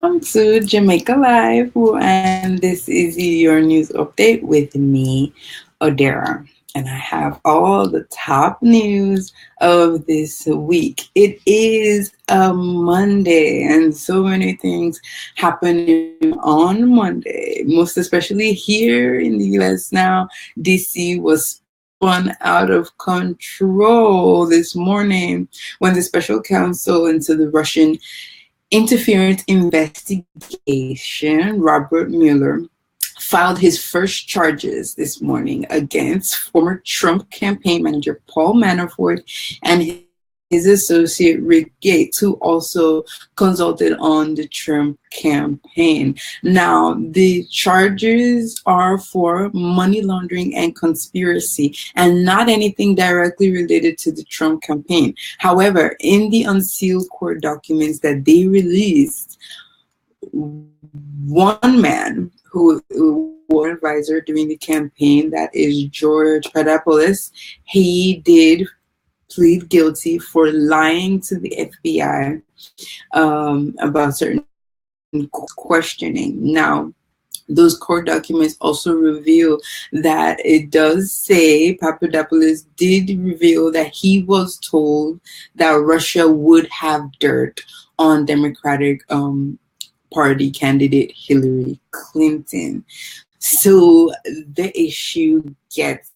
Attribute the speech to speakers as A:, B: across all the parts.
A: Welcome to Jamaica Live, and this is your news update with me, Odera. And I have all the top news of this week. It is a Monday, and so many things happening on Monday, most especially here in the US now. DC was spun out of control this morning when the special counsel into the Russian interference investigation, Robert Mueller filed his first charges this morning against former Trump campaign manager Paul Manafort and his associate Rick Gates, who also consulted on the Trump campaign. Now, the charges are for money laundering and conspiracy and not anything directly related to the Trump campaign. However, in the unsealed court documents that they released, one man who was advisor during the campaign, that is George Papadopoulos, he did plead guilty for lying to the FBI about certain questioning. Now, those court documents also reveal that it does say Papadopoulos did reveal that he was told that Russia would have dirt on Democratic Party candidate Hillary Clinton. So the issue gets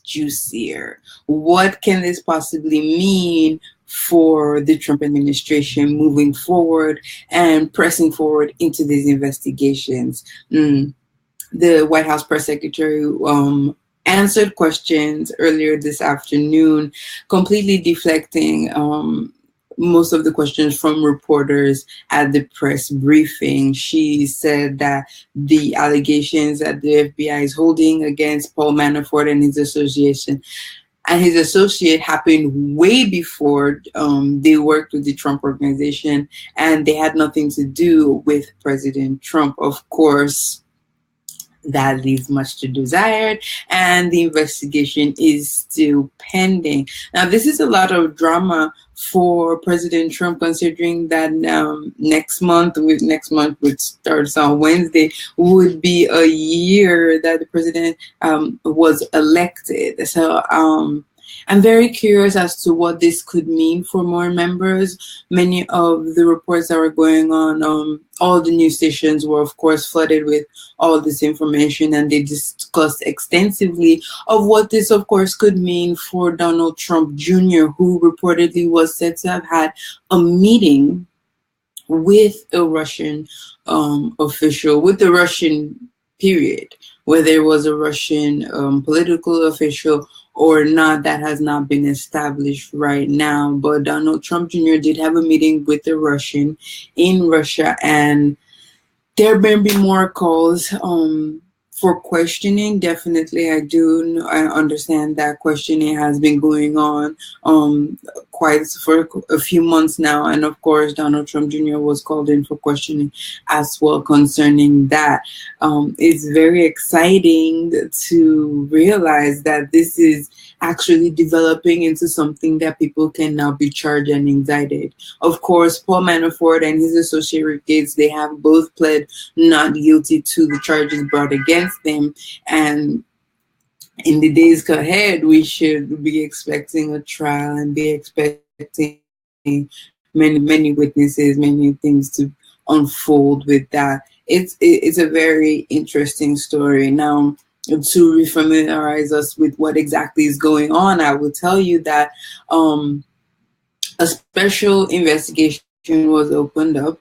A: juicier. What can this possibly mean for the Trump administration moving forward and pressing forward into these investigations? The White House press secretary answered questions earlier this afternoon, completely deflecting most of the questions from reporters at the press briefing. She said that the allegations that the FBI is holding against Paul Manafort and his associate happened way before they worked with the Trump organization, and they had nothing to do with President Trump. Of course, that leaves much to desired, and the investigation is still pending. Now, this is a lot of drama for President Trump, considering that next month, which starts on Wednesday, would be a year that the president was elected. So I'm very curious as to what this could mean for more members. Many of the reports that were going on, all the news stations were, of course, flooded with all this information, and they discussed extensively of what this, of course, could mean for Donald Trump Jr., who reportedly was said to have had a meeting with a Russian official, with the Russian period, whether it was a Russian political official or not, that has not been established right now. But Donald Trump Jr. did have a meeting with a Russian in Russia, and there may be more calls for questioning. Definitely, I understand that questioning has been going on quite for a few months now, and of course, Donald Trump Jr. was called in for questioning as well concerning that. It's very exciting to realize that this is actually developing into something that people can now be charged and indicted. Of course, Paul Manafort and his associate Rick Gates, they have both pled not guilty to the charges brought against them, and in the days ahead, we should be expecting a trial and be expecting many witnesses, many things to unfold with that. It's a very interesting story. Now, to refamiliarize us with what exactly is going on, I will tell you that a special investigation was opened up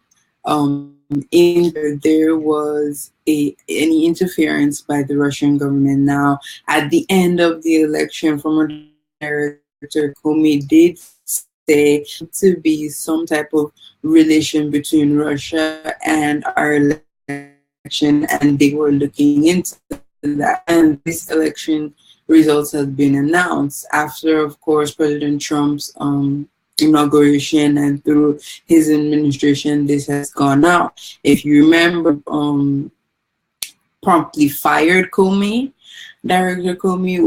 A: in there was any interference by the Russian government. Now, at the end of the election, former Director Comey did say to be some type of relation between Russia and our election, and they were looking into that. And this election results have been announced after, of course, President Trump's inauguration, and through his administration, this has gone out. If you remember, promptly fired Comey, Director Comey,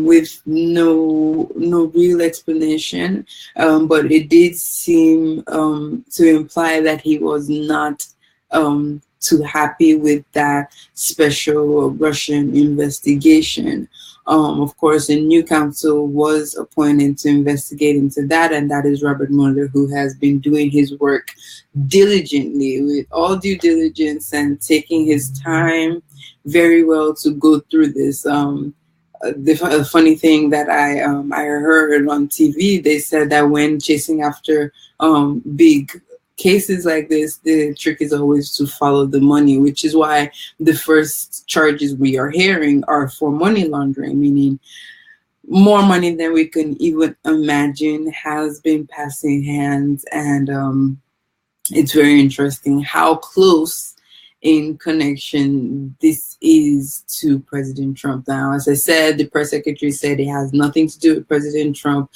A: with no real explanation, but it did seem to imply that he was not too happy with that special Russian investigation. Of course, a new counsel was appointed to investigate into that, and that is Robert Mueller, who has been doing his work diligently, with all due diligence, and taking his time very well to go through this. The funny thing that I heard on TV, they said that when chasing after big cases like this, the trick is always to follow the money, which is why the first charges we are hearing are for money laundering, meaning more money than we can even imagine has been passing hands. And it's very interesting how close in connection this is to President Trump. Now, as I said, the press secretary said it has nothing to do with President Trump.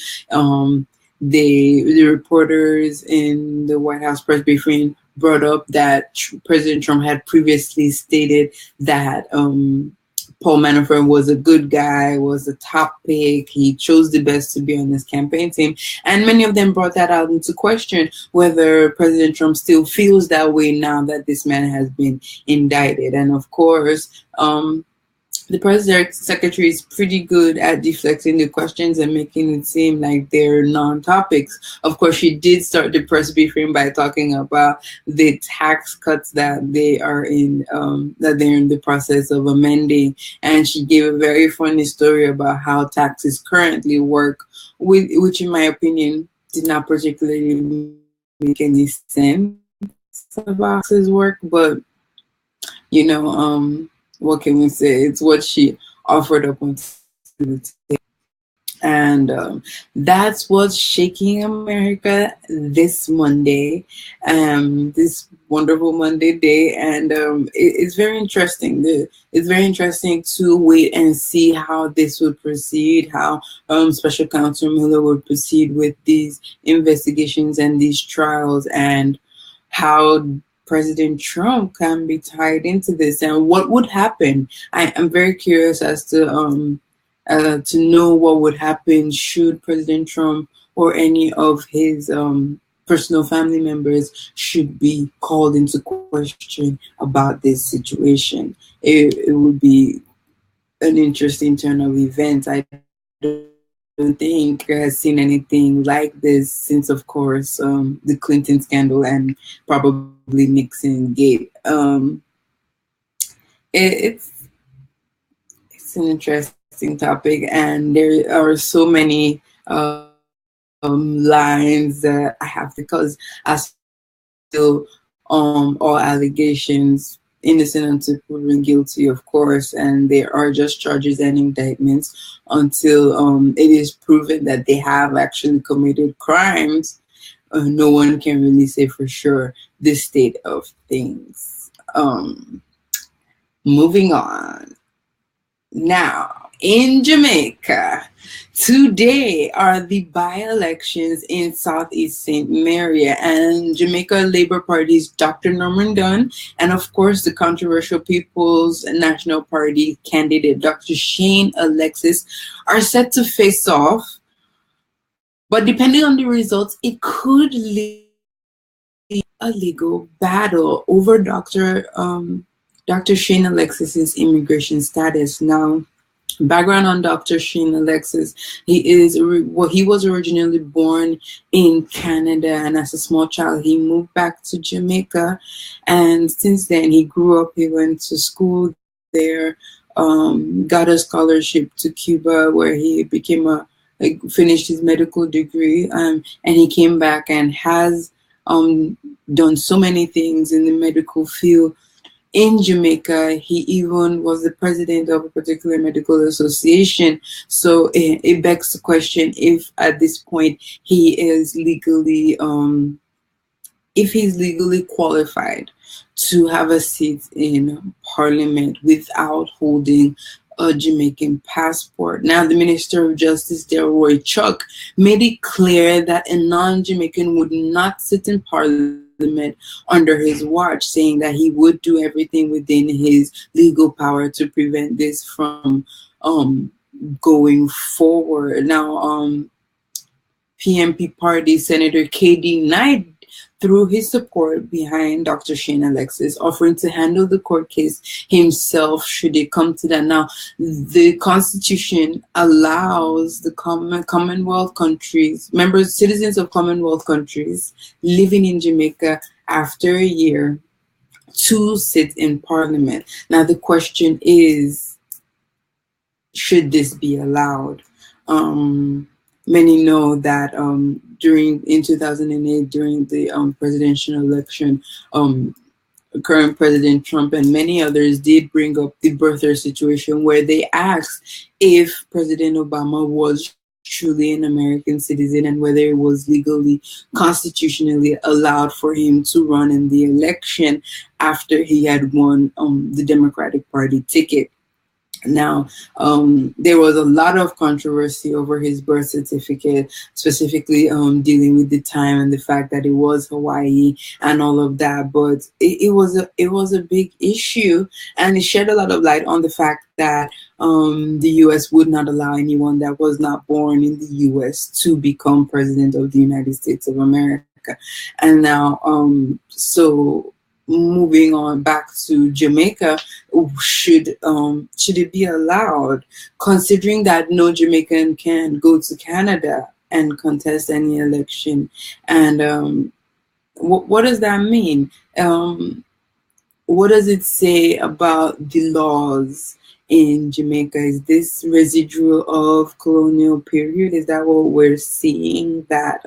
A: The reporters in the White House press briefing brought up that President Trump had previously stated that Paul Manafort was a good guy, was a top pick. He chose the best to be on his campaign team. And many of them brought that out into question, whether President Trump still feels that way now that this man has been indicted. And of course, the press secretary is pretty good at deflecting the questions and making it seem like they're non-topics. Of course, she did start the press briefing by talking about the tax cuts that they are in, that they're in the process of amending, and she gave a very funny story about how taxes currently work, which, in my opinion, did not particularly make any sense about taxes work, but you know, what can we say? It's what she offered up on the table. And that's what's shaking America this Monday, this wonderful Monday day. And it's very interesting. It's very interesting to wait and see how this would proceed, how Special Counsel Mueller would proceed with these investigations and these trials, and how President Trump can be tied into this, and what would happen. I'm very curious as to know what would happen should President Trump or any of his personal family members should be called into question about this situation. It would be an interesting turn of events. I don't think I has seen anything like this since, of course, the Clinton scandal and probably Nixon Gate. It's an interesting topic, and there are so many lines that I have, because as still all allegations, innocent until proven guilty, of course, and there are just charges and indictments until it is proven that they have actually committed crimes. No one can really say for sure the state of things. Moving on. Now, in Jamaica, today are the by-elections in Southeast St. Mary, and Jamaica Labour Party's Dr. Norman Dunn, and of course the controversial People's National Party candidate Dr. Shane Alexis are set to face off. But depending on the results, it could lead a legal battle over Dr. Shane Alexis's immigration status. Now, background on Dr. Shane Alexis: he was originally born in Canada, and as a small child he moved back to Jamaica, and since then he grew up. He went to school there, got a scholarship to Cuba where he finished his medical degree, and he came back and has done so many things in the medical field. In Jamaica, he even was the president of a particular medical association. So it begs the question if at this point he is legally, if he's legally qualified to have a seat in Parliament without holding a Jamaican passport. Now, the Minister of Justice, Delroy Chuck, made it clear that a non-Jamaican would not sit in Parliament Parliament under his watch, saying that he would do everything within his legal power to prevent this from going forward. Now, PNP party Senator KD Knight threw his support behind Dr. Shane Alexis, offering to handle the court case himself should it come to that. Now, the Constitution allows the Commonwealth countries, members, citizens of Commonwealth countries living in Jamaica after a year to sit in Parliament. Now, the question is, should this be allowed? Many know that in 2008, during the presidential election, current President Trump and many others did bring up the birther situation, where they asked if President Obama was truly an American citizen and whether it was legally, constitutionally allowed for him to run in the election after he had won the Democratic Party ticket. Now, there was a lot of controversy over his birth certificate, specifically dealing with the time and the fact that it was Hawaii and all of that. But it was a big issue, and it shed a lot of light on the fact that the U.S. would not allow anyone that was not born in the U.S. to become president of the United States of America. And now, so moving on back to Jamaica, should it be allowed, considering that no Jamaican can go to Canada and contest any election? And what does that mean? What does it say about the laws in Jamaica? Is this residual of colonial period? Is that what we're seeing, that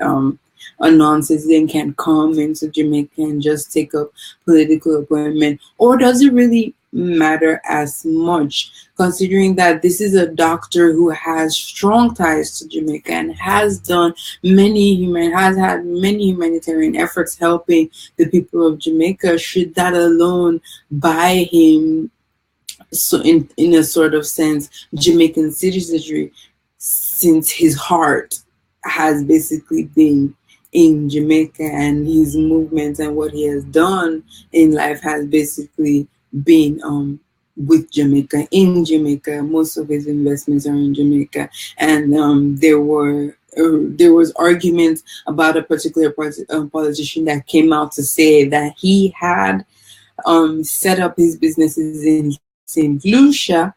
A: a non-citizen can come into Jamaica and just take up political appointment? Or does it really matter as much, considering that this is a doctor who has strong ties to Jamaica and has had many humanitarian efforts helping the people of Jamaica? Should that alone buy him, so in a sort of sense, Jamaican citizenry, since his heart has basically been in Jamaica and his movements and what he has done in life has basically been with Jamaica, in Jamaica? Most of his investments are in Jamaica, and there was arguments about a particular politician that came out to say that he had set up his businesses in St. Lucia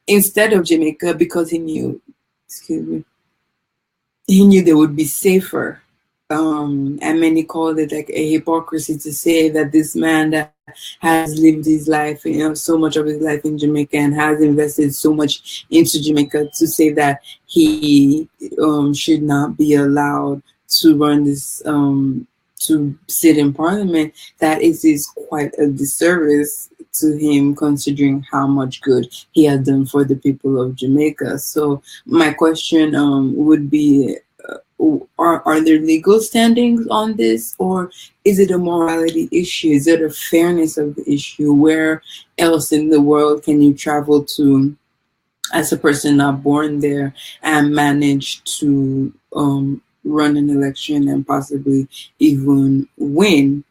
A: instead of Jamaica because he knew they would be safer. And many called it like a hypocrisy to say that this man that has lived his life, so much of his life in Jamaica and has invested so much into Jamaica, to say that he should not be allowed to run this, to sit in Parliament, that it is quite a disservice to him, considering how much good he has done for the people of Jamaica. So my question would be, are there legal standings on this, or is it a morality issue? Is it a fairness of the issue? Where else in the world can you travel to as a person not born there and manage to run an election and possibly even win?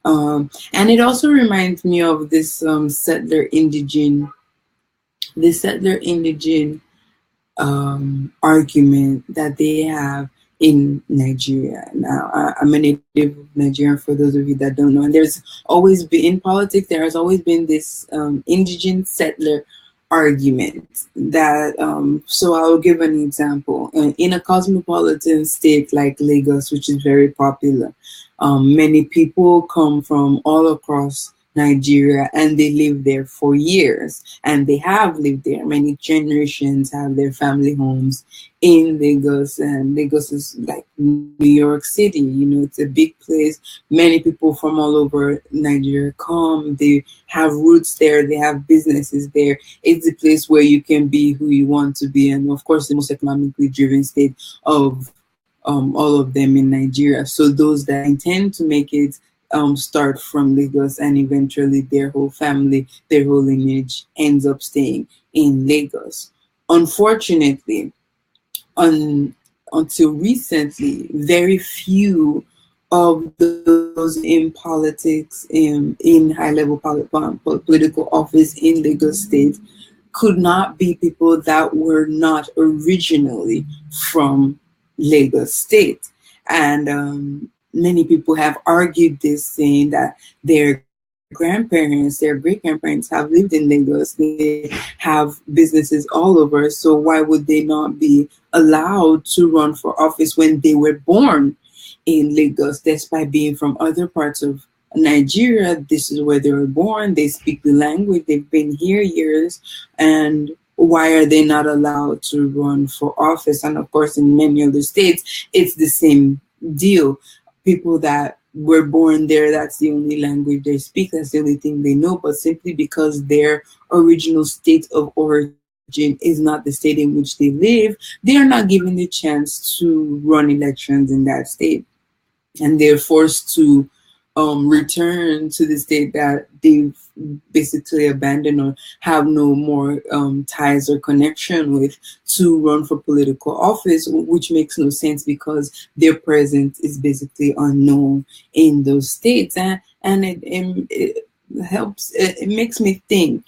A: And it also reminds me of this settler indigene argument that they have in Nigeria. Now, I'm a native Nigerian, for those of you that don't know, and there's always been, in politics, there has always been this indigent settler argument that, so I'll give an example. In a cosmopolitan state like Lagos, which is very popular, many people come from all across Nigeria and they live there for years, and they have lived there. Many generations have their family homes in Lagos, and Lagos is like New York City. It's a big place. Many people from all over Nigeria come. They have roots there. They have businesses there. It's a place where you can be who you want to be, and of course, the most economically driven state of all of them in Nigeria. So those that intend to make it start from Lagos, and eventually their whole family, their whole lineage ends up staying in Lagos. Unfortunately, until recently, very few of those in politics, in high-level political office in Lagos State could not be people that were not originally from Lagos State. And many people have argued this, saying that their grandparents, their great-grandparents have lived in Lagos. They have businesses all over. So why would they not be allowed to run for office when they were born in Lagos, despite being from other parts of Nigeria? This is where they were born. They speak the language. They've been here years. And why are they not allowed to run for office? And of course, in many other states, it's the same deal. People that were born there, that's the only language they speak. That's the only thing they know. But simply because their original state of origin is not the state in which they live, they are not given the chance to run elections in that state. And they're forced to return to the state that they've basically abandoned or have no more ties or connection with, to run for political office, which makes no sense because their presence is basically unknown in those states. And it helps, it makes me think,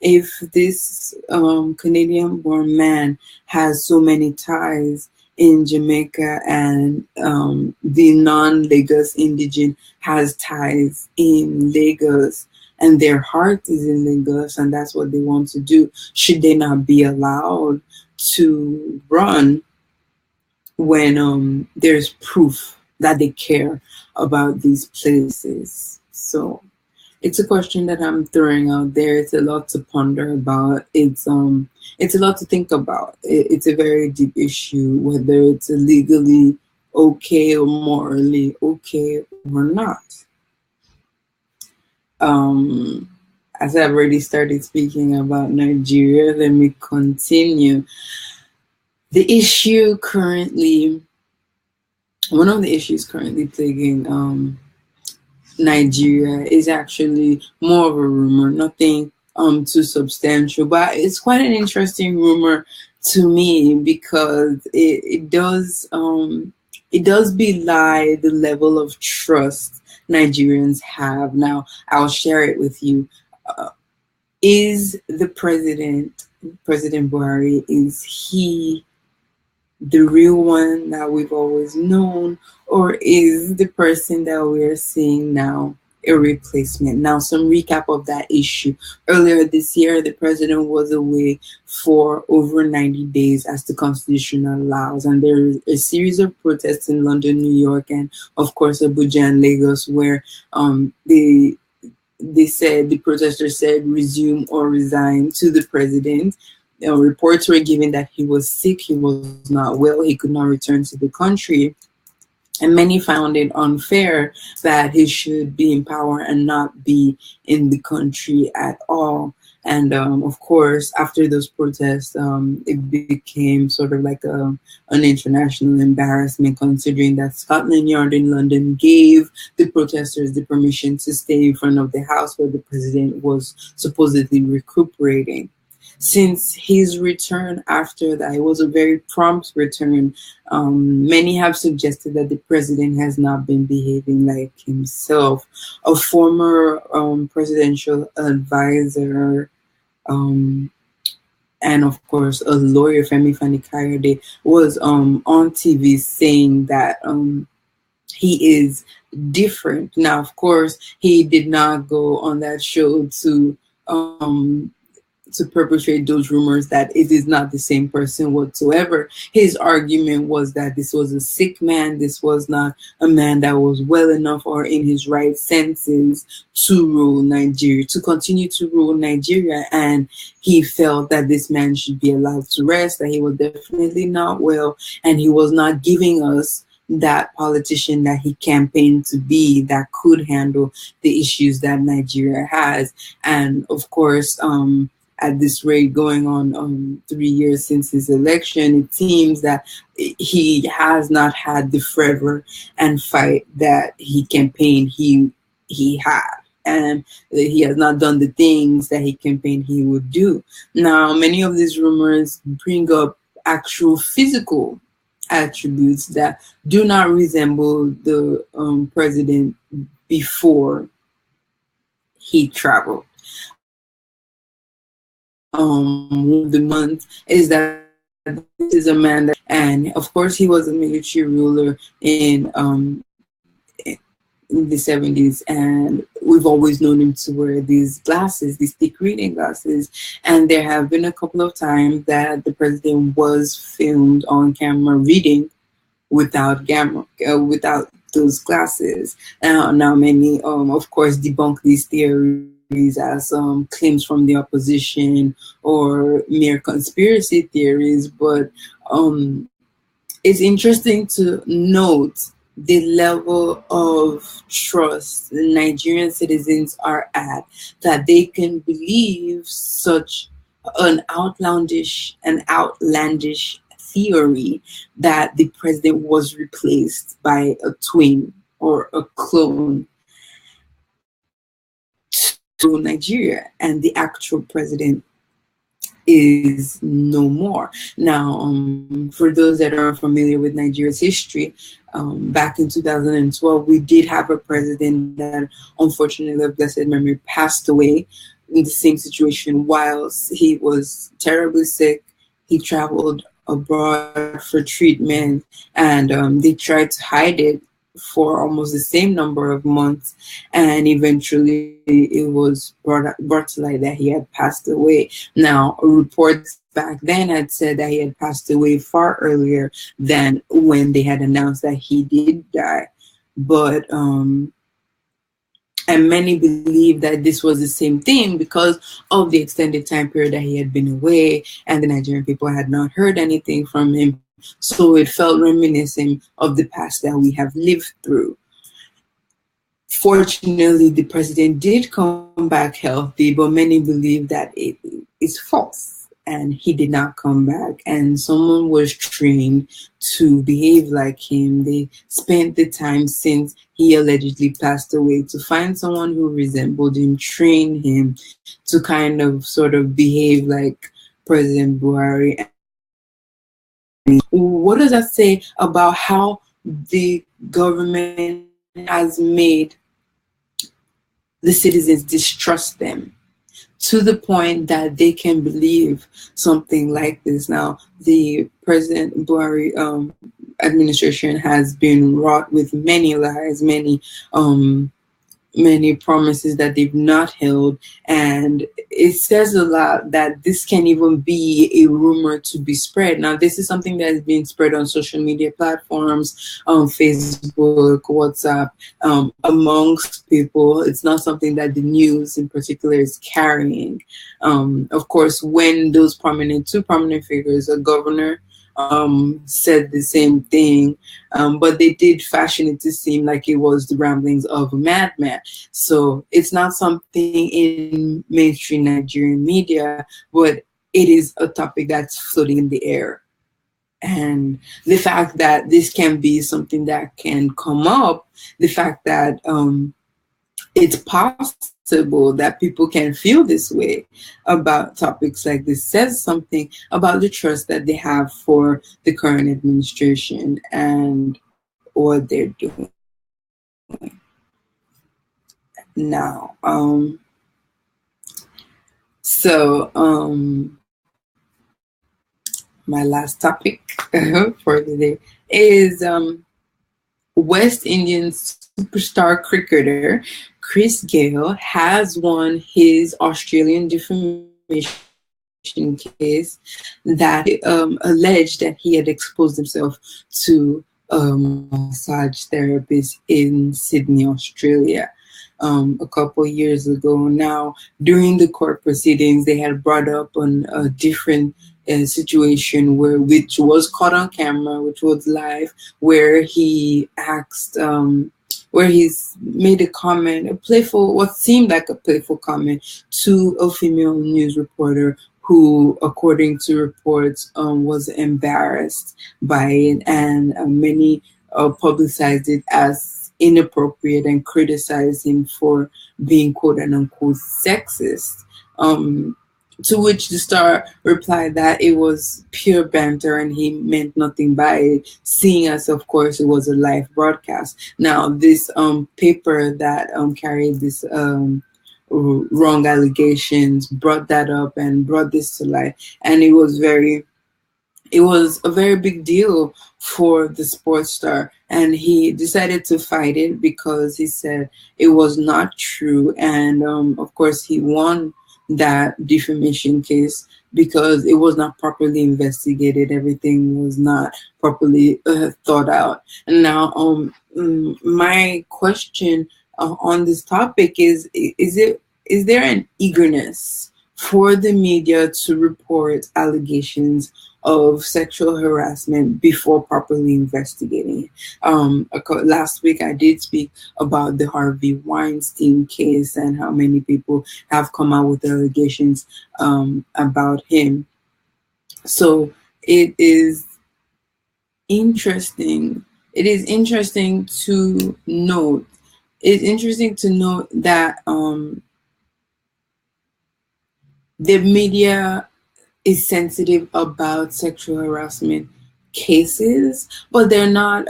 A: if this Canadian-born man has so many ties in Jamaica, and the non-Lagos indigene has ties in Lagos, and their heart is in Lagos, and that's what they want to do, should they not be allowed to run when there's proof that they care about these places? So it's a question that I'm throwing out there. It's a lot to ponder about. It's a lot to think about. It's a very deep issue, whether it's legally okay or morally okay or not. As I've already started speaking about Nigeria, let me continue. The issue currently, one of the issues currently plaguing Nigeria is actually more of a rumor, nothing too substantial, but it's quite an interesting rumor to me because it does belie the level of trust Nigerians have. Now, I'll share it with you. Is the President Buhari, is he the real one that we've always known, or is the person that we're seeing now a replacement? Now, some recap of that issue. Earlier this year, the president was away for over 90 days as the constitution allows, and there is a series of protests in London, New York, and of course Abuja and Lagos, where they said, the protesters said, resume or resign to the president. Reports were given that he was sick, he was not well, he could not return to the country. And many found it unfair that he should be in power and not be in the country at all. And of course, after those protests, it became sort of like an international embarrassment, considering that Scotland Yard in London gave the protesters the permission to stay in front of the house where the president was supposedly recuperating. Since his return after that, it was a very prompt return. Many have suggested that the president has not been behaving like himself. A former presidential advisor and of course a lawyer, Femi Fani-Kayode, was on TV saying that he is different. Now, of course, he did not go on that show to perpetrate those rumors that it is not the same person whatsoever. His argument was that this was a sick man, this was not a man that was well enough or in his right senses to rule Nigeria, to continue to rule Nigeria, and he felt that this man should be allowed to rest, that he was definitely not well, and he was not giving us that politician that he campaigned to be, that could handle the issues that Nigeria has. And of course, at this rate, going on 3 years since his election, it seems that he has not had the fervor and fight that he campaigned he had, and he has not done the things that he campaigned he would do. Now, many of these rumors bring up actual physical attributes that do not resemble the president before he traveled. One of the months is that this is a man that, and of course he was a military ruler in the 70s, and we've always known him to wear these glasses, these thick reading glasses. And there have been a couple of times that the president was filmed on camera reading without those glasses. Now many, of course, debunk these theories as claims from the opposition or mere conspiracy theories, but it's interesting to note the level of trust the Nigerian citizens are at, that they can believe such an outlandish theory that the president was replaced by a twin or a clone to Nigeria, and the actual president is no more. Now, for those that are familiar with Nigeria's history, back in 2012, we did have a president that, unfortunately, of blessed memory, passed away in the same situation whilst he was terribly sick. He traveled abroad for treatment, and they tried to hide it for almost the same number of months, and eventually it was brought to light that he had passed away. Now, reports back then had said that he had passed away far earlier than when they had announced that he did die, but and many believe that this was the same thing because of the extended time period that he had been away, and the Nigerian people had not heard anything from him. So it felt reminiscent of the past that we have lived through. Fortunately, the president did come back healthy, but many believe that it is false and he did not come back. And someone was trained to behave like him. They spent the time since he allegedly passed away to find someone who resembled him, train him to kind of sort of behave like President Buhari. What does that say about how the government has made the citizens distrust them to the point that they can believe something like this? Now, the President Buhari administration has been wrought with many lies, many promises that they've not held, and it says a lot that this can even be a rumor to be spread. Now, this is something that is being spread on social media platforms, Facebook, WhatsApp, amongst people. It's not something that the news in particular is carrying. Of course, when those two prominent figures, a governor, said the same thing, but they did fashion it to seem like it was the ramblings of a madman. So it's not something in mainstream Nigerian media, but it is a topic that's floating in the air. And the fact that this can be something that can come up, the fact that it's possible that people can feel this way about topics like this says something about the trust that they have for the current administration and what they're doing. Now, my last topic for the day is West Indian superstar cricketer Chris Gayle has won his Australian defamation case that alleged that he had exposed himself to a massage therapist in Sydney, Australia, a couple years ago. Now, during the court proceedings, they had brought up on a different situation which was caught on camera, which was live, where he asked, where he's made a comment, what seemed like a playful comment to a female news reporter who, according to reports, was embarrassed by it, and many publicized it as inappropriate and criticized him for being quote unquote sexist. To which the Star replied that it was pure banter and he meant nothing by it, seeing as, of course, it was a live broadcast. Now, this paper that carried this wrong allegations brought that up and brought this to light, and it was a very big deal for the sports star, and he decided to fight it because he said it was not true. And of course, he won that defamation case because it was not properly investigated. Everything was not properly thought out. And now, my question on this topic is there an eagerness for the media to report allegations of sexual harassment before properly investigating it? Last week, I did speak about the Harvey Weinstein case and how many people have come out with allegations about him. So it is interesting. It is interesting to note. It's interesting to note that the media is sensitive about sexual harassment cases, but they're not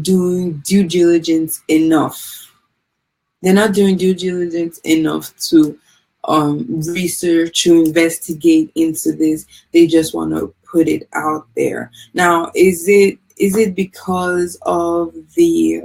A: doing due diligence enough. They're not doing due diligence enough to research, to investigate into this. They just want to put it out there. Now, is it because of the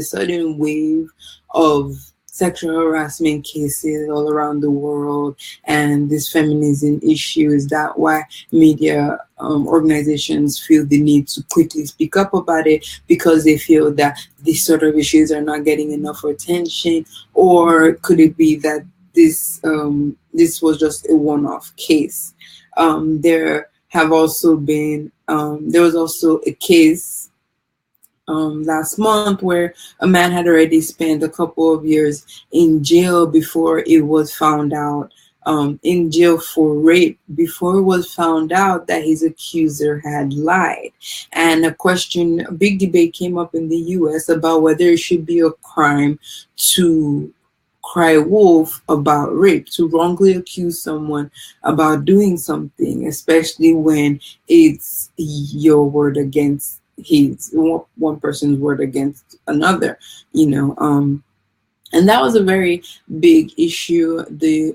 A: sudden wave of sexual harassment cases all around the world and this feminism issue? Is that why media organizations feel the need to quickly speak up about it, because they feel that these sort of issues are not getting enough attention? Or could it be that this was just a one-off case? There was also a case last month where a man had already spent a couple of years in jail before it was found out, in jail for rape, before it was found out that his accuser had lied. And a big debate came up in the US about whether it should be a crime to cry wolf about rape, to wrongly accuse someone about doing something, especially when it's your word against one person's word against another, and that was a very big issue. The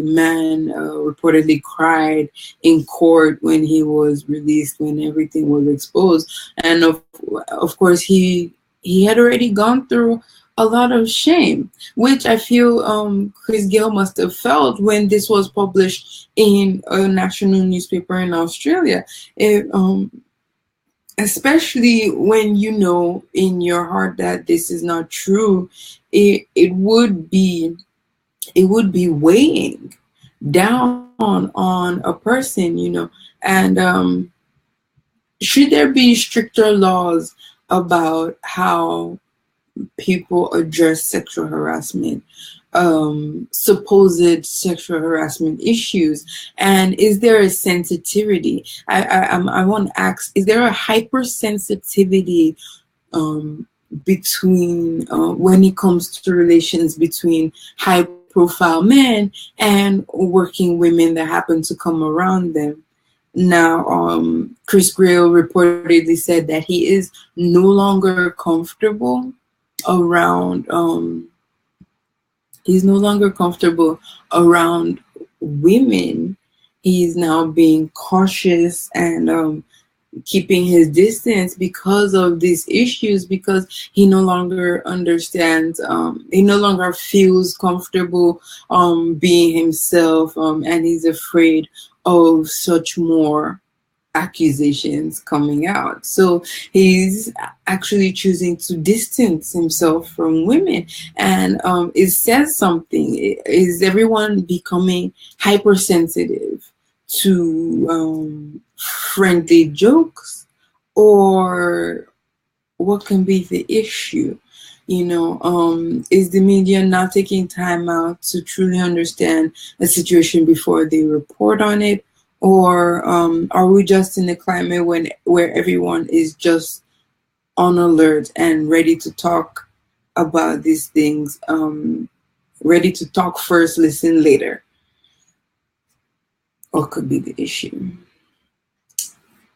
A: man reportedly cried in court when he was released, when everything was exposed, and of course he had already gone through a lot of shame, which I feel Gayle must have felt when this was published in a national newspaper in Australia. Especially when you know in your heart that this is not true, it would be weighing down on a person, and should there be stricter laws about how people address sexual harassment, supposed sexual harassment issues? And is there a sensitivity? I want to ask, is there a hypersensitivity between when it comes to relations between high profile men and working women that happen to come around them? Now, Gayle reportedly said that he is no longer comfortable around women. He's now being cautious and keeping his distance because of these issues, because he no longer understands, he no longer feels comfortable being himself, and he's afraid of such more accusations coming out. So he's actually choosing to distance himself from women, and it says something. Is everyone becoming hypersensitive to friendly jokes, or what can be the issue? Is the media not taking time out to truly understand a situation before they report on it? Or are we just in a climate where everyone is just on alert and ready to talk about these things Ready to talk first, listen later. What could be the issue?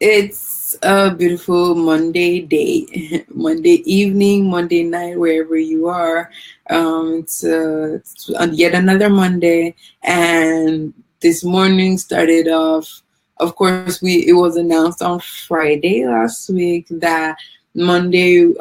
A: It's a beautiful Monday day, Monday evening, Monday night, wherever you are. It's yet another Monday, and this morning started off. Of course, it was announced on Friday last week that Monday,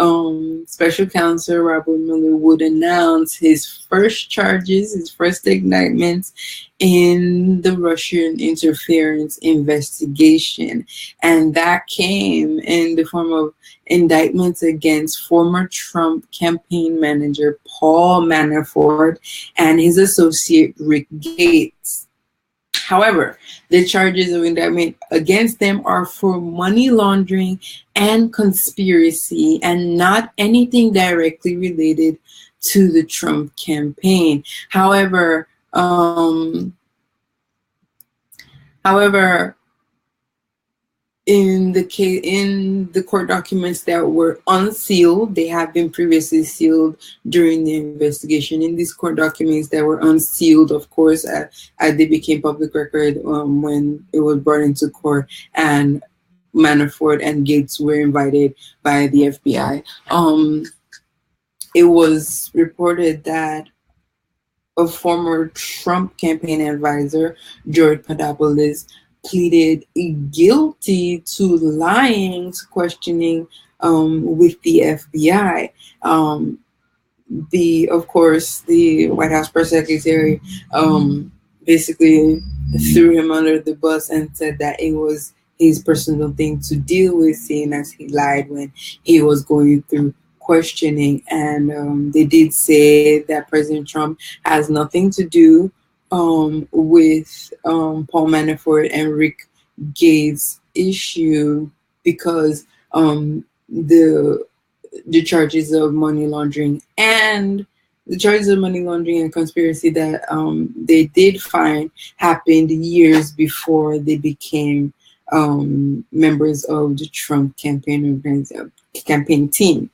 A: Special Counsel Robert Mueller would announce his first charges, his first indictments in the Russian interference investigation. And that came in the form of indictments against former Trump campaign manager Paul Manafort and his associate Rick Gates. However, the charges of indictment against them are for money laundering and conspiracy and not anything directly related to the Trump campaign. However, in the court documents that were unsealed, they have been previously sealed during the investigation. In these court documents that were unsealed, of course, as they became public record when it was brought into court, and Manafort and Gates were invited by the FBI. It was reported that a former Trump campaign advisor, George Papadopoulos, pleaded guilty to lying, to questioning with the FBI. Of course, the White House press secretary basically threw him under the bus and said that it was his personal thing to deal with, seeing as he lied when he was going through questioning. And they did say that President Trump has nothing to do with Paul Manafort and Rick Gates issue, because the charges of money laundering and conspiracy that they did find happened years before they became members of the Trump campaign team.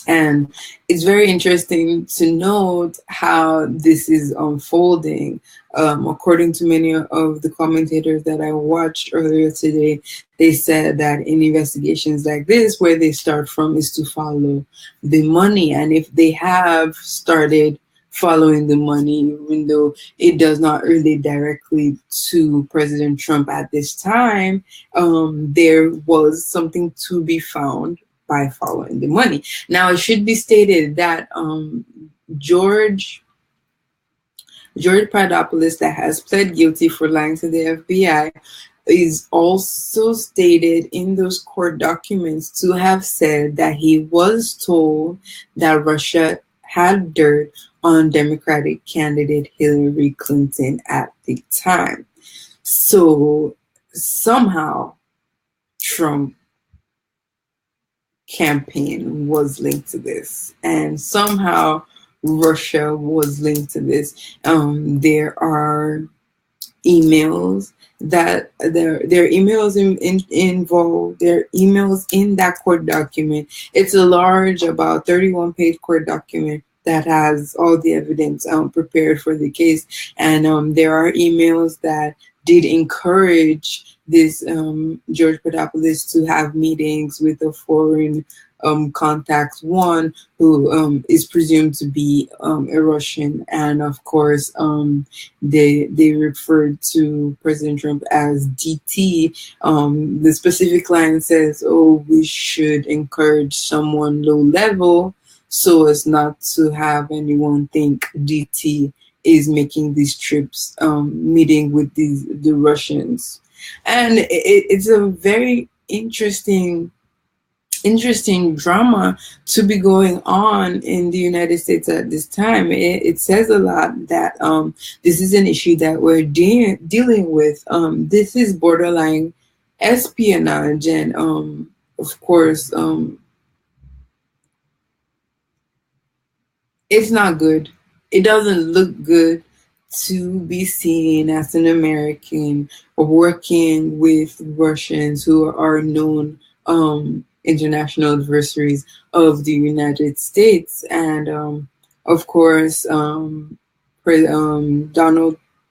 A: And it's very interesting to note how this is unfolding. According to many of the commentators that I watched earlier today, they said that in investigations like this, where they start from is to follow the money. And if they have started following the money, even though it does not relate directly to President Trump at this time, there was something to be found by following the money. Now, it should be stated that George Papadopoulos, that has pled guilty for lying to the FBI, is also stated in those court documents to have said that he was told that Russia had dirt on Democratic candidate Hillary Clinton at the time. So somehow Trump campaign was linked to this, and somehow Russia was linked to this. There are emails that there are emails involved. There are emails in that court document. It's a large, about 31-page court document that has all the evidence prepared for the case, and there are emails that did encourage this George Papadopoulos to have meetings with a foreign contact, one who is presumed to be a Russian, and of course they referred to President Trump as DT. The specific line says, "Oh, we should encourage someone low level so as not to have anyone think DT is making these trips, meeting with the Russians." And it's a very interesting drama to be going on in the United States at this time. It says a lot that this is an issue that we're dealing with. This is borderline espionage, and of course it's not good. It doesn't look good to be seen as an American working with Russians who are known international adversaries of the United States. And Of course, Donald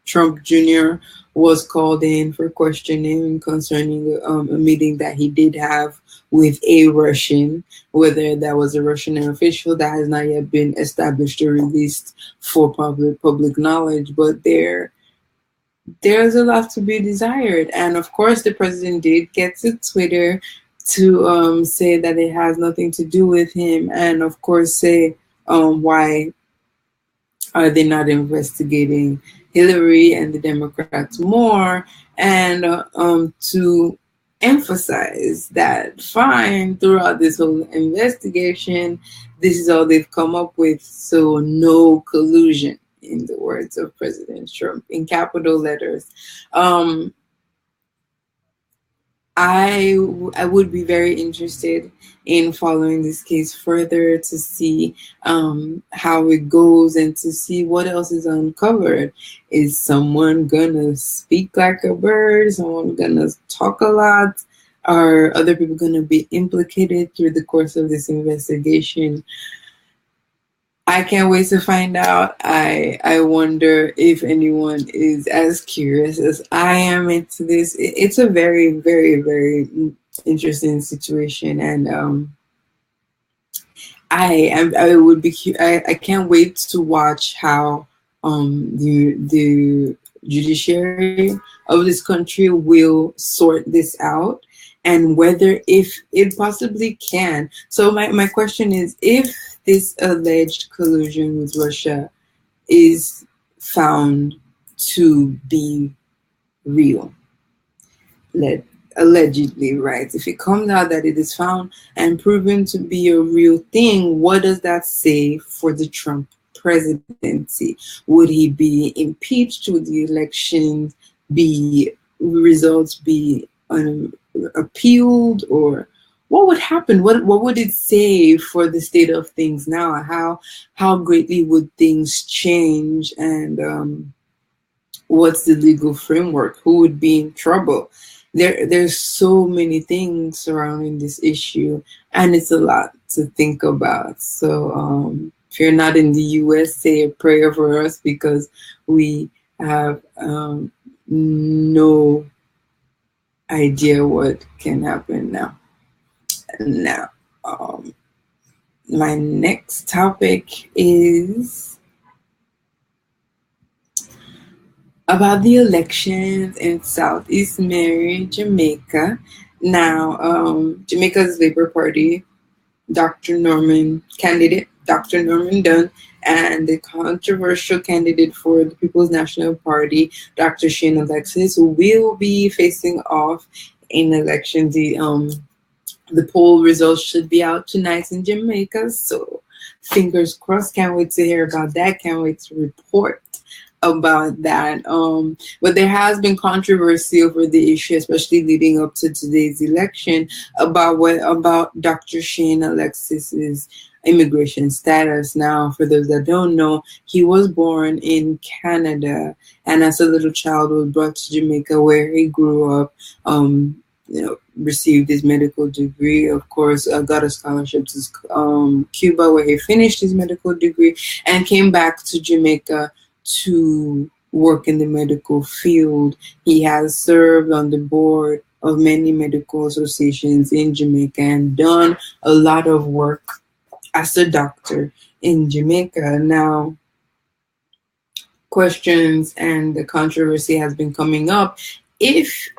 A: Trump Jr. was called in for questioning concerning a meeting that he did have with a Russian. Whether that was a Russian official, that has not yet been established or released for public knowledge. But there's a lot to be desired, and of course, the president did get to Twitter to say that it has nothing to do with him, and of course say why are they not investigating Hillary and the Democrats more, and to emphasize that fine, throughout this whole investigation, this is all they've come up with, so no collusion, in the words of President Trump, in capital letters. I would be very interested in following this case further to see how it goes and to see what else is uncovered. Is someone gonna speak like a bird? Someone gonna talk a lot? Are other people gonna be implicated through the course of this investigation? I can't wait to find out. I wonder if anyone is as curious as I am into this. It's a very, very, very interesting situation, and I would be I can't wait to watch how the judiciary of this country will sort this out, and whether if it possibly can. So my question is, if this alleged collusion with Russia is found to be real, allegedly, right? If it comes out that it is found and proven to be a real thing, what does that say for the Trump presidency? Would he be impeached? Would the election results be appealed, or what would happen? What would it say for the state of things now? How greatly would things change? And what's the legal framework? Who would be in trouble? There's so many things surrounding this issue, and it's a lot to think about. So if you're not in the US, say a prayer for us, because we have no idea what can happen now. Now, my next topic is about the elections in Southeast Mary, Jamaica. Now, Jamaica's Labour Party, Dr. Norman Dunn, and the controversial candidate for the People's National Party, Dr. Shane Alexis, will be facing off in elections. The poll results should be out tonight in Jamaica, so fingers crossed. Can't wait to hear about that. Can't wait to report about that. But there has been controversy over the issue, especially leading up to today's election, about Dr. Shane Alexis's immigration status. Now, for those that don't know, he was born in Canada, and as a little child was brought to Jamaica, where he grew up. Received his medical degree, of course, got a scholarship to Cuba, where he finished his medical degree, and came back to Jamaica to work in the medical field. He has served on the board of many medical associations in Jamaica and done a lot of work as a doctor in Jamaica. Now, questions and the controversy has been coming up. If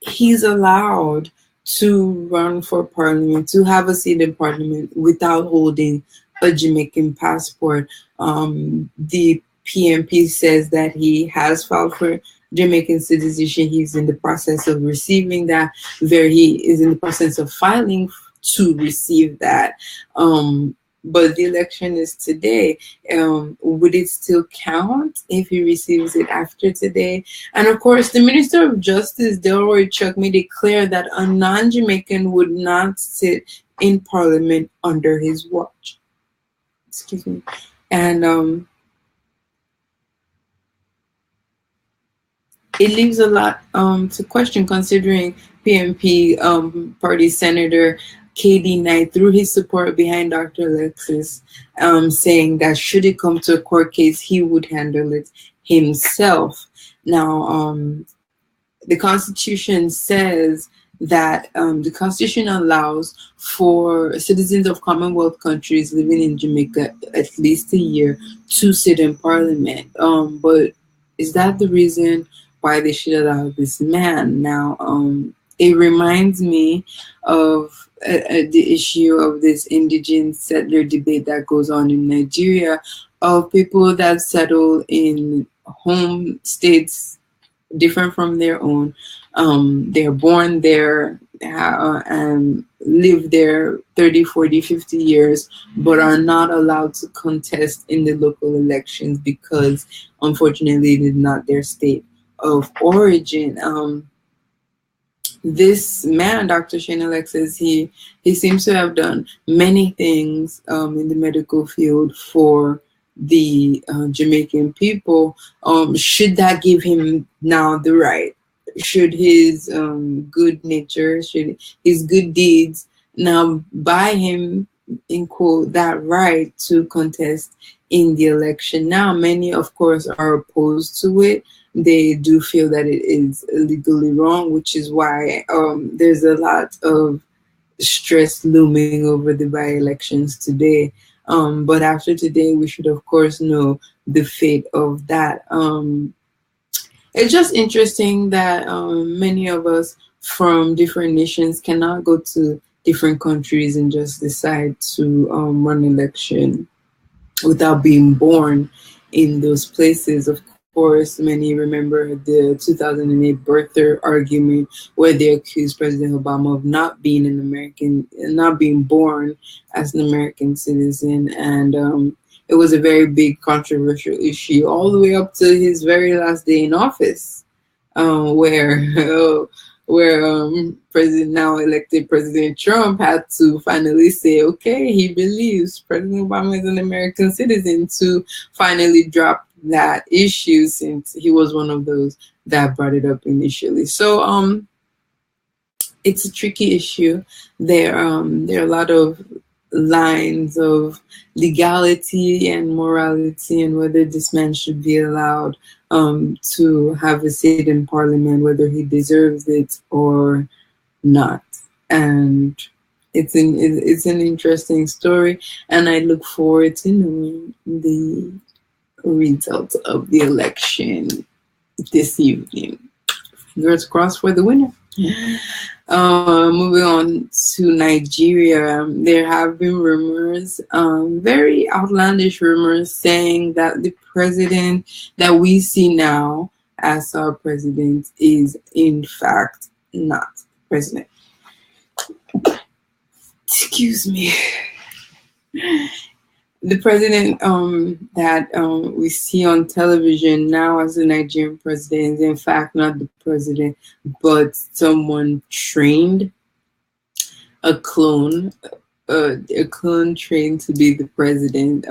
A: he's allowed to run for parliament, to have a seat in parliament without holding a Jamaican passport, the PNP says that he has filed for Jamaican citizenship. He's in the process of receiving that. He is in the process of filing to receive that. But the election is today. Would it still count if he receives it after today? And of course, the Minister of Justice, Delroy Chuck, made it clear that a non-Jamaican would not sit in Parliament under his watch. Excuse me. And it leaves a lot to question, considering PNP party Senator KD Knight threw his support behind Dr. Alexis, saying that should it come to a court case, he would handle it himself. Now, the Constitution says that the Constitution allows for citizens of Commonwealth countries living in Jamaica at least a year to sit in Parliament. But is that the reason why they should allow this man? Now, it reminds me of the issue of this indigenous settler debate that goes on in Nigeria, of people that settle in home states different from their own. They're born there and live there 30, 40, 50 years, but are not allowed to contest in the local elections because, unfortunately, it is not their state of origin. This man, Dr. Shane Alexis, he seems to have done many things in the medical field for the Jamaican people. Should that give him now the right? Should his good nature, should his good deeds now buy him, in quote, that right to contest in the election? Now, many, of course, are opposed to it. They do feel that it is legally wrong, which is why there's a lot of stress looming over the by-elections today. But after today, we should, of course, know the fate of that. It's just interesting that many of us from different nations cannot go to different countries and just decide to run election without being born in those places. Of course, many remember the 2008 birther argument where they accused President Obama of not being an American, not being born as an American citizen. And it was a very big controversial issue all the way up to his very last day in office, where now elected President Trump had to finally say, okay, he believes President Obama is an American citizen, to finally drop that issue, since he was one of those that brought it up initially. So it's a tricky issue. There are a lot of lines of legality and morality, and whether this man should be allowed to have a seat in Parliament, whether he deserves it or not. And it's an interesting story, and I look forward to knowing the result of the election this evening. Fingers crossed for the winner. Moving on to Nigeria, there have been rumors, very outlandish rumors, saying that the president that we see now as our president is in fact not president. Excuse me. The president that we see on television now as the Nigerian president is in fact not the president, but someone trained, a clone trained to be the president.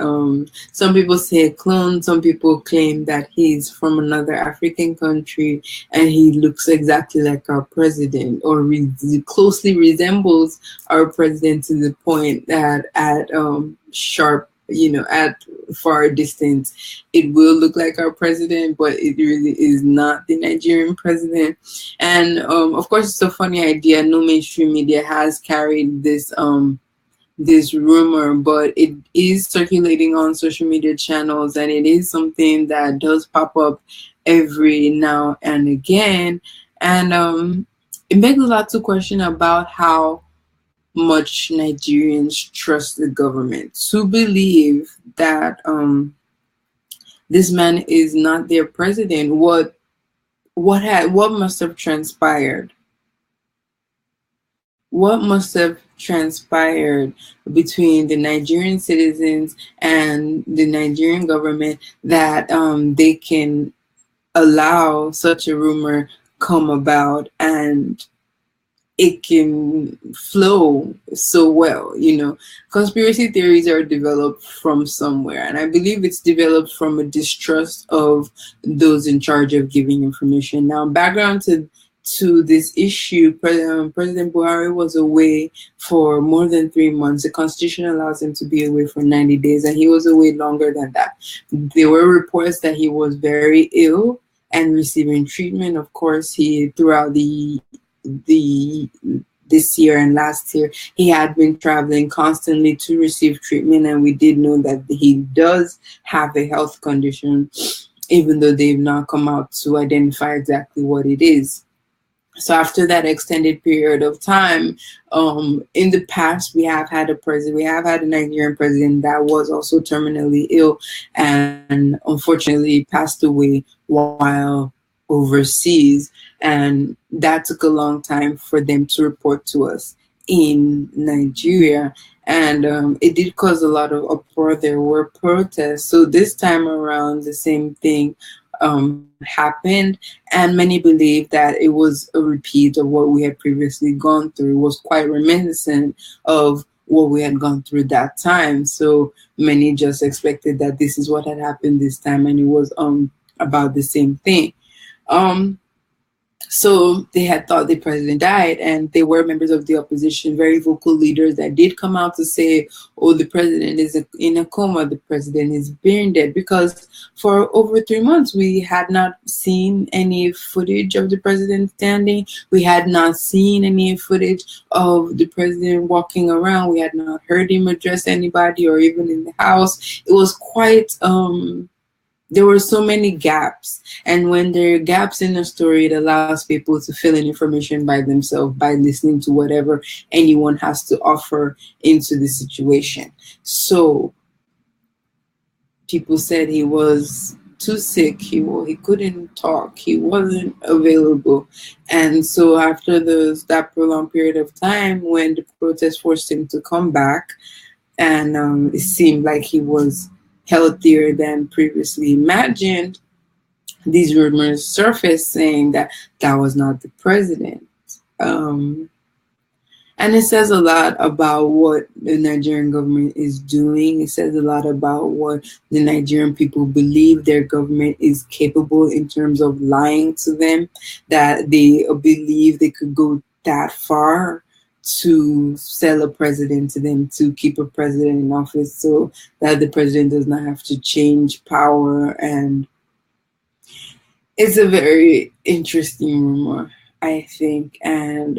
A: Some people say a clone, some people claim that he's from another African country and he looks exactly like our president, or closely resembles our president, to the point that at at far distance, it will look like our president, but it really is not the Nigerian president. And of course, it's a funny idea. No mainstream media has carried this this rumor, but it is circulating on social media channels, and it is something that does pop up every now and again. And it begs a lot to question about how much Nigerians trust the government to believe that this man is not their president. What must have transpired? What must have transpired between the Nigerian citizens and the Nigerian government that they can allow such a rumor come about and it can flow so well? Conspiracy theories are developed from somewhere, and I believe it's developed from a distrust of those in charge of giving information. Now, background to to this issue, President Buhari was away for more than 3 months. The Constitution allows him to be away for 90 days, and he was away longer than that. There were reports that he was very ill and receiving treatment. Of course, he throughout the this year and last year, he had been traveling constantly to receive treatment, and we did know that he does have a health condition, even though they've not come out to identify exactly what it is. So after that extended period of time, in the past, we have had a Nigerian president that was also terminally ill and unfortunately passed away while overseas. And that took a long time for them to report to us in Nigeria. And it did cause a lot of uproar. There were protests. So this time around, the same thing happened, and many believe that it was a repeat of what we had previously gone through. It was quite reminiscent of what we had gone through that time. So many just expected that this is what had happened this time, and it was about the same thing. So they had thought the president died, and they were members of the opposition, very vocal leaders that did come out to say, oh, the president is in a coma, the president is brain dead, because for over 3 months, we had not seen any footage of the president standing. We had not seen any footage of the president walking around. We had not heard him address anybody or even in the house. It was quite... there were so many gaps, and when there are gaps in a story, it allows people to fill in information by themselves by listening to whatever anyone has to offer into the situation. So people said he was too sick, he couldn't talk, he wasn't available. And so after that prolonged period of time, when the protest forced him to come back, and it seemed like he was healthier than previously imagined, these rumors surfaced saying that that was not the president. And it says a lot about what the Nigerian government is doing. It says a lot about what the Nigerian people believe their government is capable in terms of lying to them, that they believe they could go that far to sell a president to them, to keep a president in office so that the president does not have to change power. And it's a very interesting rumor, I think, and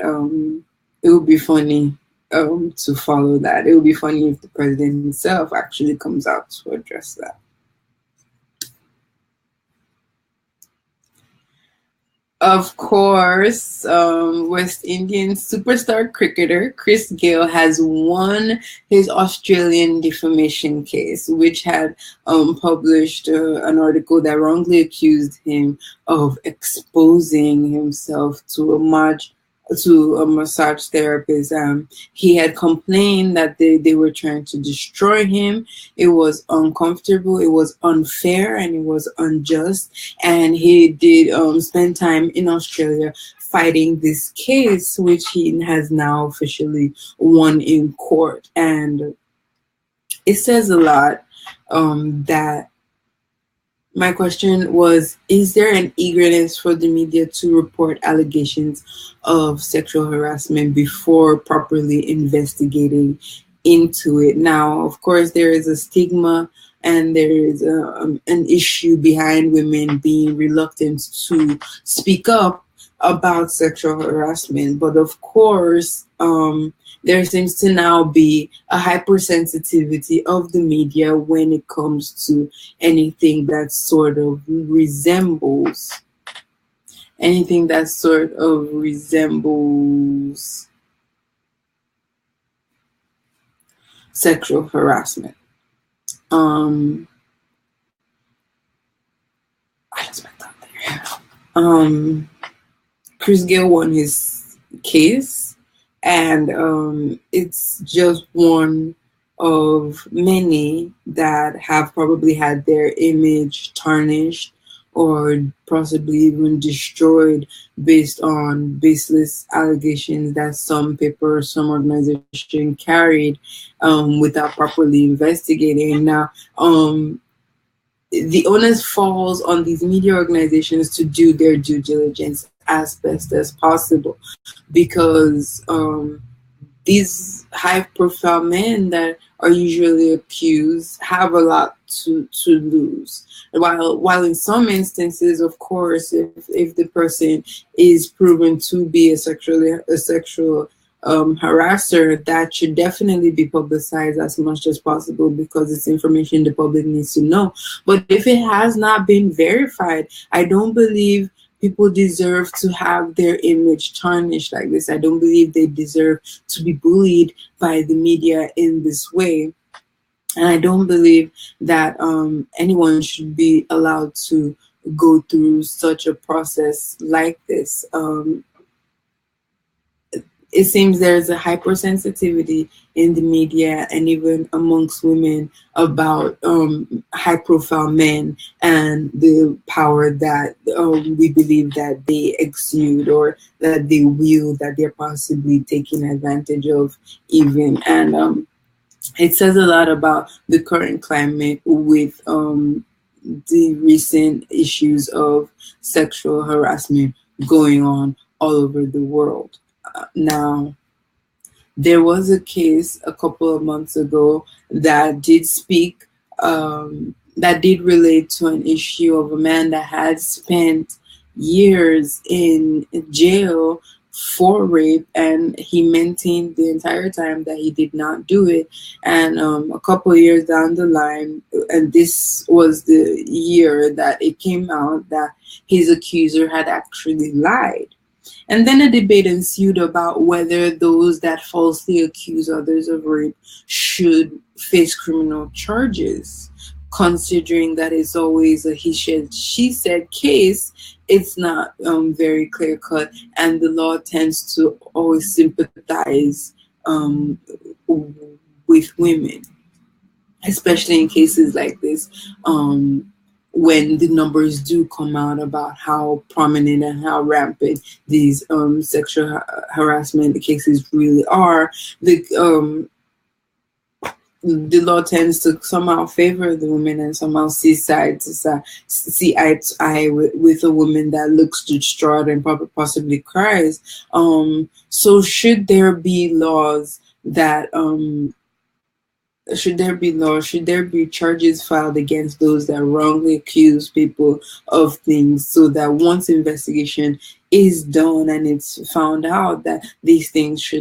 A: it would be funny to follow that. It would be funny if the president himself actually comes out to address that. Of course, West Indian superstar cricketer Chris Gayle has won his Australian defamation case, which had published an article that wrongly accused him of exposing himself to a massage therapist. He had complained that they were trying to destroy him. It was uncomfortable, it was unfair, and it was unjust. And he did spend time in Australia fighting this case, which he has now officially won in court. And it says a lot that my question was, is there an eagerness for the media to report allegations of sexual harassment before properly investigating into it? Now, of course, there is a stigma and there is an issue behind women being reluctant to speak up about sexual harassment. But of course, there seems to now be a hypersensitivity of the media when it comes to anything that sort of resembles sexual harassment. I lost my thought there. Chris Gayle won his case, and it's just one of many that have probably had their image tarnished or possibly even destroyed based on baseless allegations that some paper or some organization carried without properly investigating. Now, the onus falls on these media organizations to do their due diligence as best as possible, because these high-profile men that are usually accused have a lot to lose. While in some instances, of course, if the person is proven to be a sexual harasser, that should definitely be publicized as much as possible, because it's information the public needs to know. But if it has not been verified, I don't believe people deserve to have their image tarnished like this. I don't believe they deserve to be bullied by the media in this way. And I don't believe that anyone should be allowed to go through such a process like this. It seems there's a hypersensitivity in the media and even amongst women about high-profile men and the power that we believe that they exude, or that they wield, that they're possibly taking advantage of even. And it says a lot about the current climate with the recent issues of sexual harassment going on all over the world. Now, there was a case a couple of months ago that did speak, that did relate to an issue of a man that had spent years in jail for rape, and he maintained the entire time that he did not do it. And a couple of years down the line, and this was the year that it came out that his accuser had actually lied. And then a debate ensued about whether those that falsely accuse others of rape should face criminal charges. Considering that it's always a he said, she said case, it's not very clear cut, and the law tends to always sympathize with women, especially in cases like this. When the numbers do come out about how prominent and how rampant these sexual harassment cases really are, the law tends to somehow favor the women and somehow see eye to eye with a woman that looks distraught and possibly cries. So should there be laws that should there be charges filed against those that wrongly accuse people of things, so that once investigation is done and it's found out that these things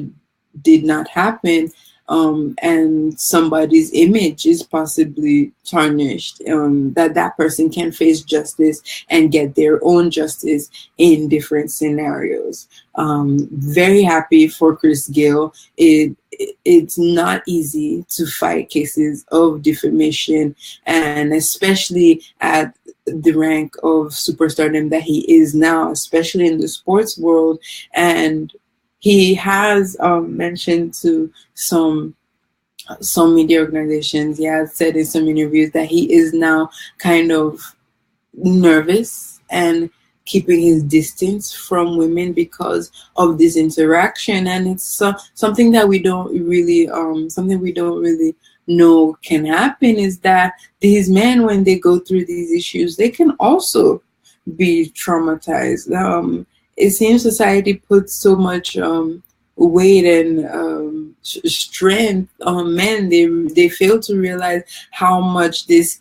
A: did not happen, and somebody's image is possibly tarnished, that person can face justice and get their own justice in different scenarios. Very happy for Chris Gayle. It's not easy to fight cases of defamation, and especially at the rank of superstardom that he is now, especially in the sports world. And he has mentioned to some media organizations, he has said in some interviews that he is now kind of nervous and keeping his distance from women because of this interaction. And it's something that we don't really know can happen, is that these men, when they go through these issues, they can also be traumatized. It seems society puts so much weight and strength on men. They fail to realize how much this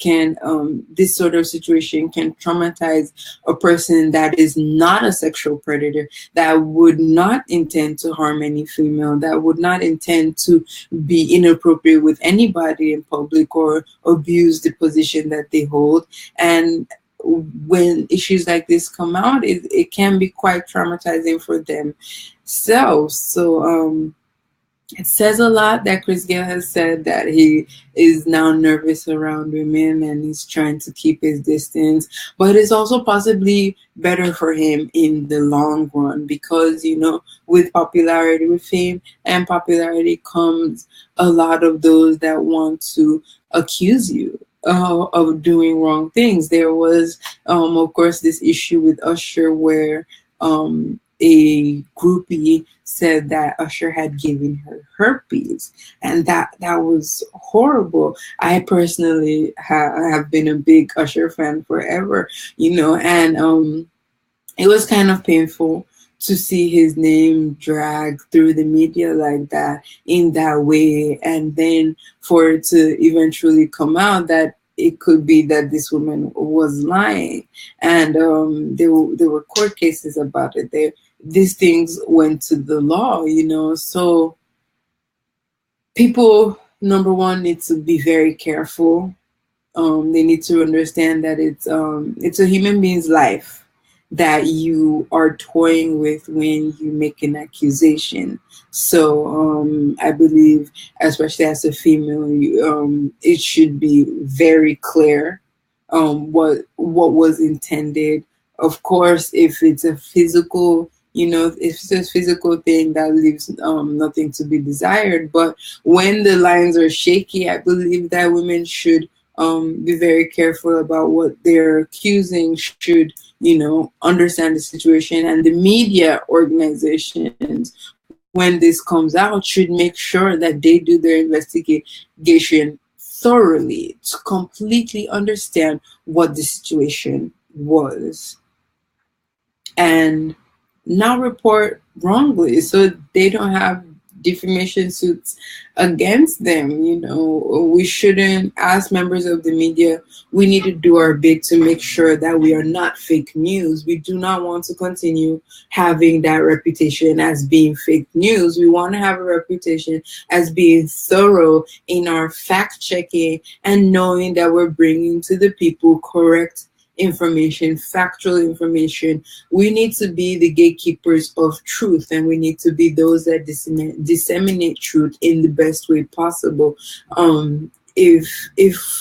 A: sort of situation can traumatize a person that is not a sexual predator, that would not intend to harm any female, that would not intend to be inappropriate with anybody in public or abuse the position that they hold. And when issues like this come out, it can be quite traumatizing for themselves. So it says a lot that Chris Gayle has said that he is now nervous around women and he's trying to keep his distance. But it's also possibly better for him in the long run, because, with popularity, with fame and popularity comes a lot of those that want to accuse you of doing wrong things. There was, of course, this issue with Usher where a groupie said that Usher had given her herpes, and that was horrible. I personally have been a big Usher fan forever, and it was kind of painful to see his name dragged through the media like that, in that way, and then for it to eventually come out that it could be that this woman was lying. And there were court cases about it. These things went to the law, so people, number one, need to be very careful. They need to understand that it's a human being's life that you are toying with when you make an accusation. So I believe, especially as a female, it should be very clear what was intended. Of course, if it's a physical, if it's a physical thing, that leaves nothing to be desired. But when the lines are shaky, I believe that women should be very careful about what they're accusing, should, understand the situation. And the media organizations, when this comes out, should make sure that they do their investigation thoroughly to completely understand what the situation was and not report wrongly, so they don't have defamation suits against them. We shouldn't, as members of the media, we need to do our bit to make sure that we are not fake news. We do not want to continue having that reputation as being fake news. We want to have a reputation as being thorough in our fact checking and knowing that we're bringing to the people correct information, factual information. We need to be the gatekeepers of truth, and we need to be those that disseminate truth in the best way possible. If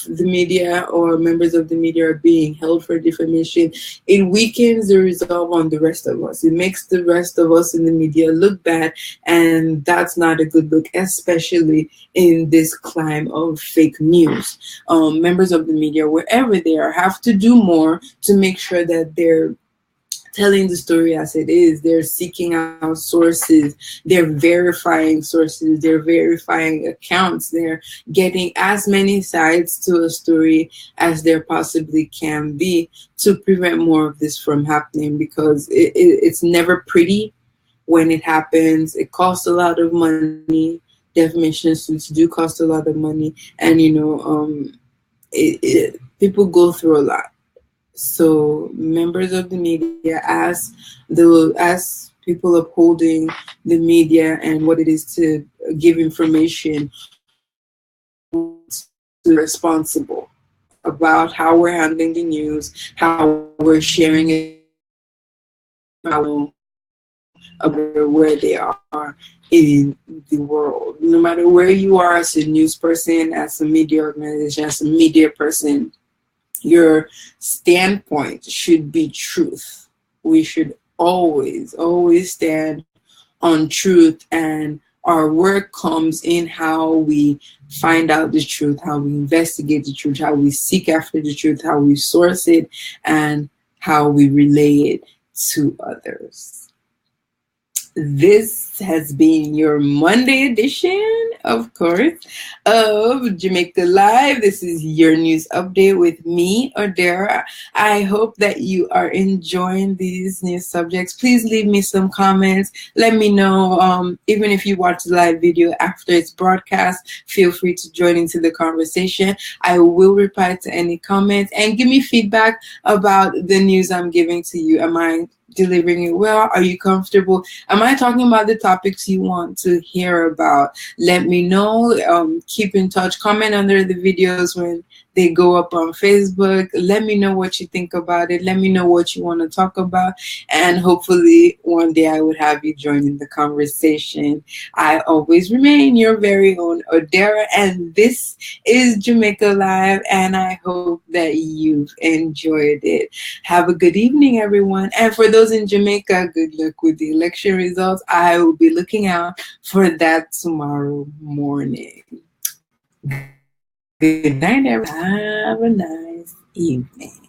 A: the media or members of the media are being held for defamation, it weakens the resolve on the rest of us. It makes the rest of us in the media look bad, and that's not a good look, especially in this climb of fake news. Members of the media, wherever they are, have to do more to make sure that they're telling the story as it is. They're seeking out sources, they're verifying sources, they're verifying accounts, they're getting as many sides to a story as there possibly can be to prevent more of this from happening, because it's never pretty when it happens. It costs a lot of money. Defamation suits do cost a lot of money, and people go through a lot. So members of the media, as people upholding the media and what it is to give information, responsible about how we're handling the news, how we're sharing it, about where they are in the world. No matter where you are as a news person, as a media organization, as a media person, your standpoint should be truth. We should always stand on truth, and our work comes in how we find out the truth, how we investigate the truth, how we seek after the truth, how we source it, and how we relay it to others. This has been your Monday edition, of course, of Jamaica Live. This is your news update with me, Odera. I hope that you are enjoying these news subjects. Please leave me some comments. Let me know, even if you watch the live video after it's broadcast, feel free to join into the conversation. I will reply to any comments, and give me feedback about the news I'm giving to you. Am I delivering it well? Are you comfortable? Am I talking about the topics you want to hear about? Let me know. Keep in touch. Comment under the videos when they go up on Facebook. Let me know what you think about it. Let me know what you want to talk about. And hopefully one day I would have you join in the conversation. I always remain your very own Odera, and this is Jamaica Live, and I hope that you've enjoyed it. Have a good evening, everyone. And for those in Jamaica, good luck with the election results. I will be looking out for that tomorrow morning. Good night, everyone. Have a nice evening.